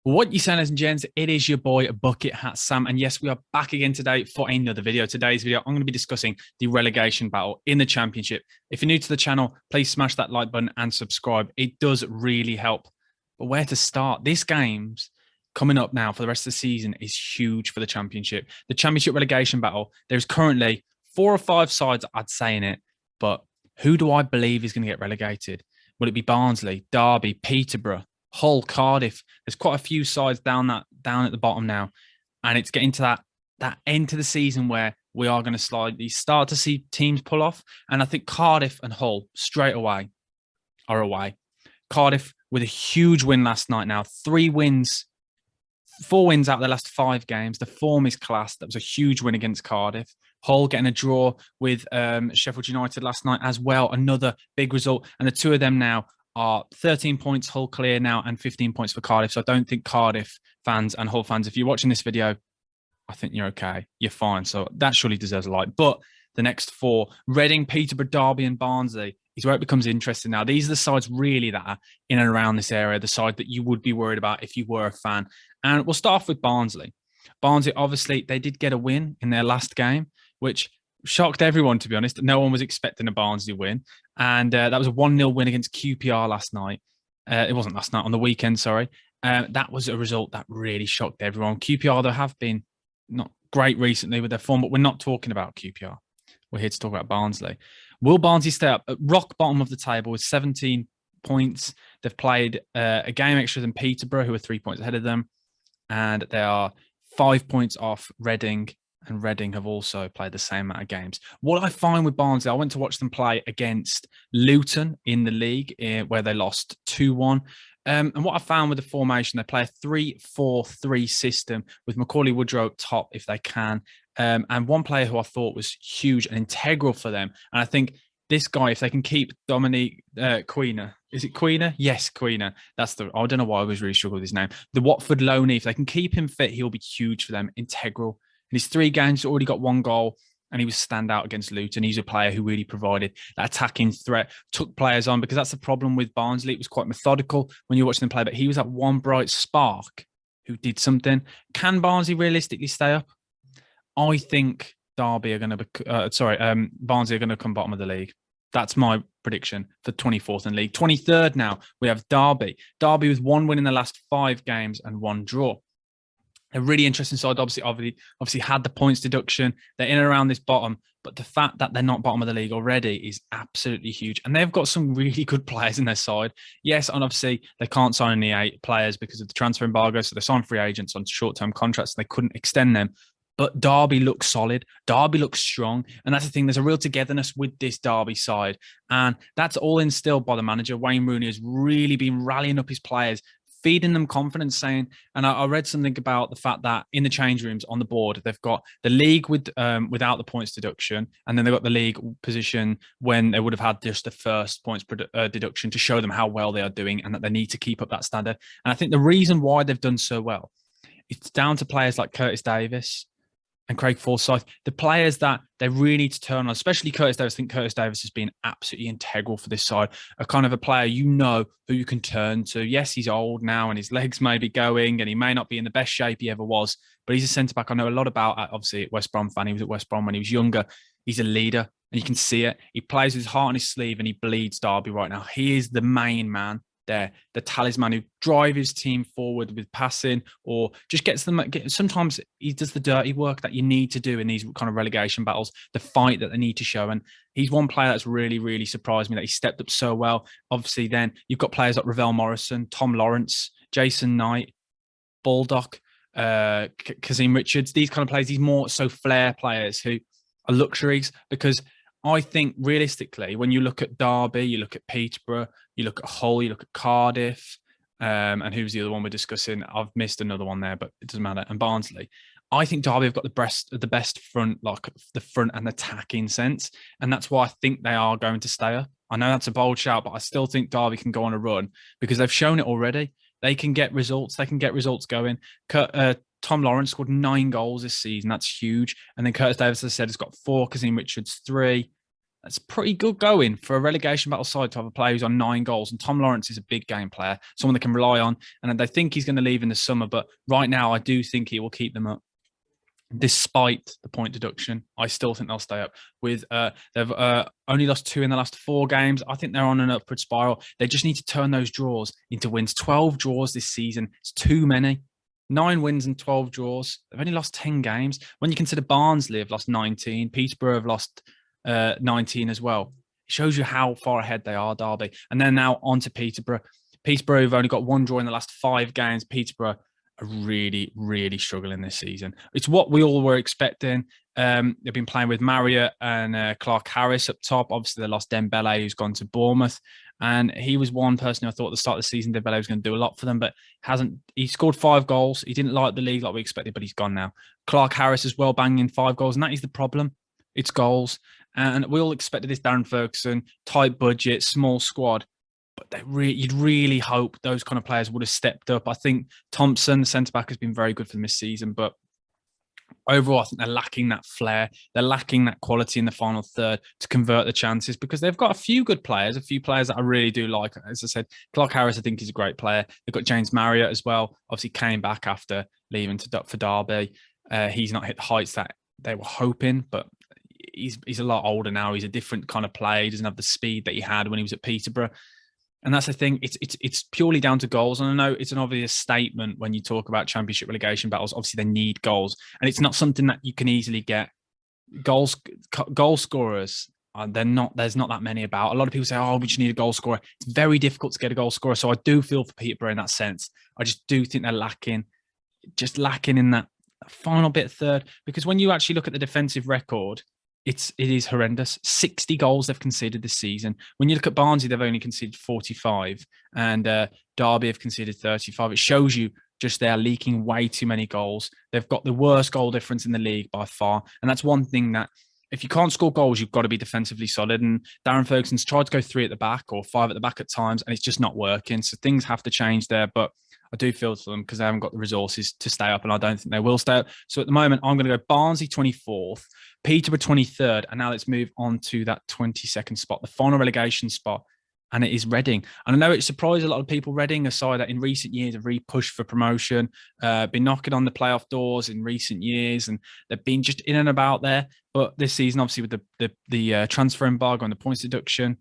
What you saying, ladies and gents? It is your boy Bucket Hat Sam, and yes, we are back again today for another video. Today's video, I'm going to be discussing the relegation battle in the Championship. If you're new to the channel, please smash that like button and subscribe. It does really help. But where to start? This game's coming up now for the rest of the season is huge for the Championship. The Championship relegation battle. There's currently 4 or 5 sides, I'd say, in it. But who do I believe is going to get relegated? Will it be Barnsley, Derby, Peterborough, Hull, Cardiff? There's quite a few sides down at the bottom now, and it's getting to that end to the season where we are going to slightly start to see teams pull off. And I think Cardiff and Hull straight away are away. Cardiff with a huge win last night. Now 4 wins out of the last 5 games. The form is class. That was a huge win against Cardiff. Hull getting a draw with Sheffield United last night as well. Another big result, and the two of them now are 13 points, Hull clear now, and 15 points for Cardiff. So I don't think Cardiff fans and Hull fans, if you're watching this video, I think you're okay. You're fine. So that surely deserves a like. But the next 4, Reading, Peterborough, Derby, and Barnsley, is where it becomes interesting now. These are the sides really that are in and around this area, the side that you would be worried about if you were a fan. And we'll start off with Barnsley. Barnsley, obviously, they did get a win in their last game, which shocked everyone, to be honest. No one was expecting a Barnsley win. And that was a 1-0 win against QPR last night. It wasn't last night, on the weekend, sorry. That was a result that really shocked everyone. QPR, though, have been not great recently with their form, but we're not talking about QPR. We're here to talk about Barnsley. Will Barnsley stay up at rock bottom of the table with 17 points? They've played a game extra than Peterborough, who are 3 points ahead of them. And they are 5 points off Reading. And Reading have also played the same amount of games. What I find with Barnsley, I went to watch them play against Luton in the league, where they lost 2-1. And what I found with the formation, they play a 3-4-3 system with Macaulay Woodrow up top if they can. And one player who I thought was huge and integral for them. And I think this guy, if they can keep Dominique Quina, is it Quina? Yes, Quina. That's I don't know why I was really struggling with his name. The Watford loanee, if they can keep him fit, he'll be huge for them, integral. In his 3 games, he's already got 1 goal, and he was standout against Luton. He's a player who really provided that attacking threat, took players on, because that's the problem with Barnsley. It was quite methodical when you watch them play, but he was that one bright spark who did something. Can Barnsley realistically stay up? I think Derby are going to be, Barnsley are going to come bottom of the league. That's my prediction for 24th in league. 23rd now, we have Derby. Derby with 1 win in the last 5 games and 1 draw. A really interesting side. Obviously had the points deduction. They're in and around this bottom, but the fact that they're not bottom of the league already is absolutely huge. And they've got some really good players in their side. Yes, and obviously they can't sign any players because of the transfer embargo, so they signed free agents on short-term contracts. And they couldn't extend them. But Derby looks solid. Derby looks strong. And that's the thing. There's a real togetherness with this Derby side. And that's all instilled by the manager. Wayne Rooney has really been rallying up his players, feeding them confidence, saying, and I read something about the fact that in the change rooms on the board, they've got the league with without the points deduction, and then they've got the league position when they would have had just the first points deduction to show them how well they are doing and that they need to keep up that standard. And I think the reason why they've done so well, it's down to players like Curtis Davis and Craig Forsyth, the players that they really need to turn on, especially Curtis Davis. I think Curtis Davis has been absolutely integral for this side, a kind of a player who you can turn to. Yes, he's old now and his legs may be going and he may not be in the best shape he ever was, but he's a centre-back I know a lot about, obviously, at West Brom fan. He was at West Brom when he was younger. He's a leader and you can see it. He plays with his heart on his sleeve and he bleeds Derby right now. He is the main man there, the talisman who drives his team forward with passing or just gets them. Sometimes he does the dirty work that you need to do in these kind of relegation battles, the fight that they need to show. And he's one player that's really, really surprised me that he stepped up so well. Obviously, then you've got players like Ravel Morrison, Tom Lawrence, Jason Knight, Baldock, Kazim Richards, these kind of players, these more so flair players who are luxuries, because I think realistically, when you look at Derby, you look at Peterborough, you look at Hull, you look at Cardiff, and who's the other one we're discussing? I've missed another one there, but it doesn't matter. And Barnsley. I think Derby have got the best front, like the front and attacking sense. And that's why I think they are going to stay up. I know that's a bold shout, but I still think Derby can go on a run because they've shown it already. They can get results. They can get results going. Tom Lawrence scored 9 goals this season. That's huge. And then Curtis Davis, as I said, has got 4. Kazim Richards, 3. That's pretty good going for a relegation battle side to have a player who's on 9 goals. And Tom Lawrence is a big game player, someone they can rely on. And they think he's going to leave in the summer. But right now, I do think he will keep them up. Despite the point deduction, I still think they'll stay up. With they've only lost 2 in the last 4 games. I think they're on an upward spiral. They just need to turn those draws into wins. 12 draws this season. It's too many. 9 wins and 12 draws. They've only lost 10 games. When you consider Barnsley have lost 19, Peterborough have lost 19 as well. It shows you how far ahead they are, Derby. And then now on to Peterborough. Peterborough have only got 1 draw in the last 5 games. Peterborough are really, really struggling this season. It's what we all were expecting. They've been playing with Marriott and Clark Harris up top. Obviously, they lost Dembele, who's gone to Bournemouth. And he was one person who I thought at the start of the season Dembele was going to do a lot for them, but hasn't. He scored 5 goals. He didn't like the league like we expected, but he's gone now. Clark Harris as well, banging 5 goals, and that is the problem. It's goals. And we all expected this Darren Ferguson, tight budget, small squad. But you'd really hope those kind of players would have stepped up. I think Thompson, the centre-back, has been very good for them this season. But overall, I think they're lacking that flair. They're lacking that quality in the final third to convert the chances because they've got a few good players, a few players that I really do like. As I said, Clark Harris, I think, is a great player. They've got James Marriott as well. Obviously, came back after leaving for Derby. He's not hit the heights that they were hoping, but he's a lot older now. He's a different kind of player. He doesn't have the speed that he had when he was at Peterborough. And that's the thing. It's purely down to goals. And I know it's an obvious statement when you talk about championship relegation battles. Obviously, they need goals, and it's not something that you can easily get. Goal scorers. There's not that many about. A lot of people say, "Oh, we just need a goal scorer." It's very difficult to get a goal scorer. So I do feel for Peterborough in that sense. I just do think they're lacking in that final bit third. Because when you actually look at the defensive record, it is horrendous. 60 goals they've conceded this season. When you look at Barnsley, they've only conceded 45, and Derby have conceded 35. It shows you just they're leaking way too many goals. They've got the worst goal difference in the league by far, and that's one thing that if you can't score goals, you've got to be defensively solid. And Darren Ferguson's tried to go 3 at the back or 5 at the back at times, and it's just not working. So things have to change there, but I do feel for them because they haven't got the resources to stay up, and I don't think they will stay up. So at the moment, I'm going to go Barnsley 24th, Peterborough 23rd, and now let's move on to that 22nd spot, the final relegation spot, and it is Reading. And I know it surprised a lot of people. Reading, a side that in recent years have really pushed for promotion, been knocking on the playoff doors in recent years, and they've been just in and about there. But this season, obviously, with the transfer embargo and the points deduction,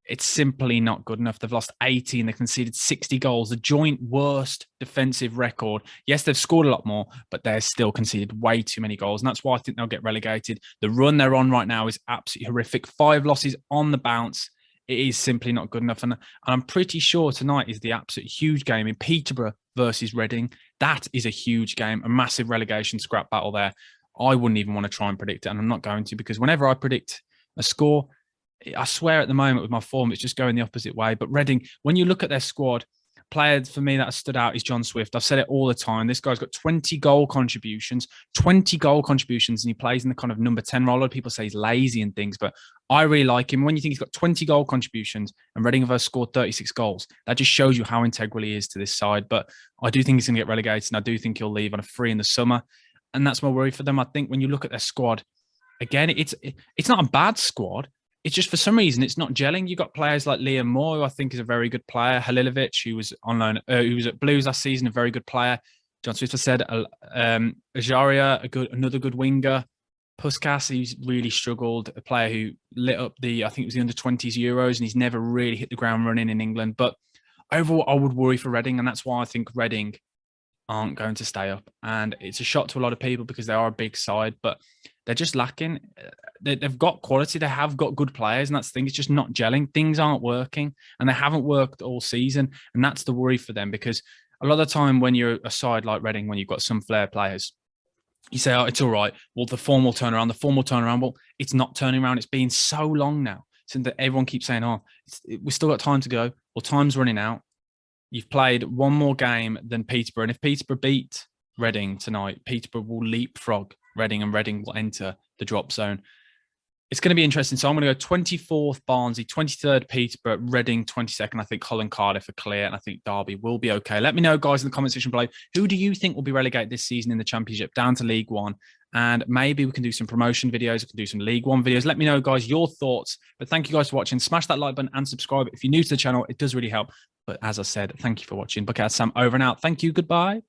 it's simply not good enough. They've lost 18. They've conceded 60 goals, the joint worst defensive record. Yes, they've scored a lot more, but they're still conceded way too many goals. And that's why I think they'll get relegated. The run they're on right now is absolutely horrific. 5 losses on the bounce. It is simply not good enough. And I'm pretty sure tonight is the absolute huge game in Peterborough versus Reading. That is a huge game, a massive relegation scrap battle there. I wouldn't even want to try and predict it, and I'm not going to, because whenever I predict a score, I swear at the moment with my form, it's just going the opposite way. But Reading, when you look at their squad, players for me that has stood out is John Swift. I've said it all the time. This guy's got 20 goal contributions, and he plays in the kind of number 10 role. A lot of people say he's lazy and things, but I really like him. When you think he's got 20 goal contributions and Reading have scored 36 goals, that just shows you how integral he is to this side. But I do think he's going to get relegated, and I do think he'll leave on a free in the summer. And that's my worry for them. I think when you look at their squad, again, it's not a bad squad. It's just for some reason it's not gelling. You've got players like Liam Moore, who I think is a very good player. Halilovic, who was on loan, who was at Blues last season, a very good player. John Swift has said Ajaria, another good winger. Puskas, he's really struggled. A player who lit up I think it was the under-20s Euros, and he's never really hit the ground running in England. But overall, I would worry for Reading, and that's why I think Reading aren't going to stay up. And it's a shock to a lot of people because they are a big side, but they're just lacking. They've got quality. They have got good players, and that's the thing. It's just not gelling. Things aren't working, and they haven't worked all season. And that's the worry for them, because a lot of the time when you're a side like Reading, when you've got some flair players, you say, oh, it's all right. Well, the form will turn around. Well, it's not turning around. It's been so long now since that everyone keeps saying, oh, we've still got time to go. Well, time's running out. You've played one more game than Peterborough. And if Peterborough beat Reading tonight, Peterborough will leapfrog Reading, and Reading will enter the drop zone. It's going to be interesting. So I'm going to go 24th Barnsley, 23rd Peterborough, Reading 22nd. I think Hull and Cardiff are clear, and I think Derby will be okay. Let me know, guys, in the comment section below. Who do you think will be relegated this season in the Championship down to League One? and maybe we can do some promotion videos. We can do some League One videos. Let me know, guys, your thoughts. But thank you guys for watching. Smash that like button and subscribe if you're new to the channel. It does really help. But as I said, thank you for watching. Bucket Hat Sam over and out. Thank you. Goodbye.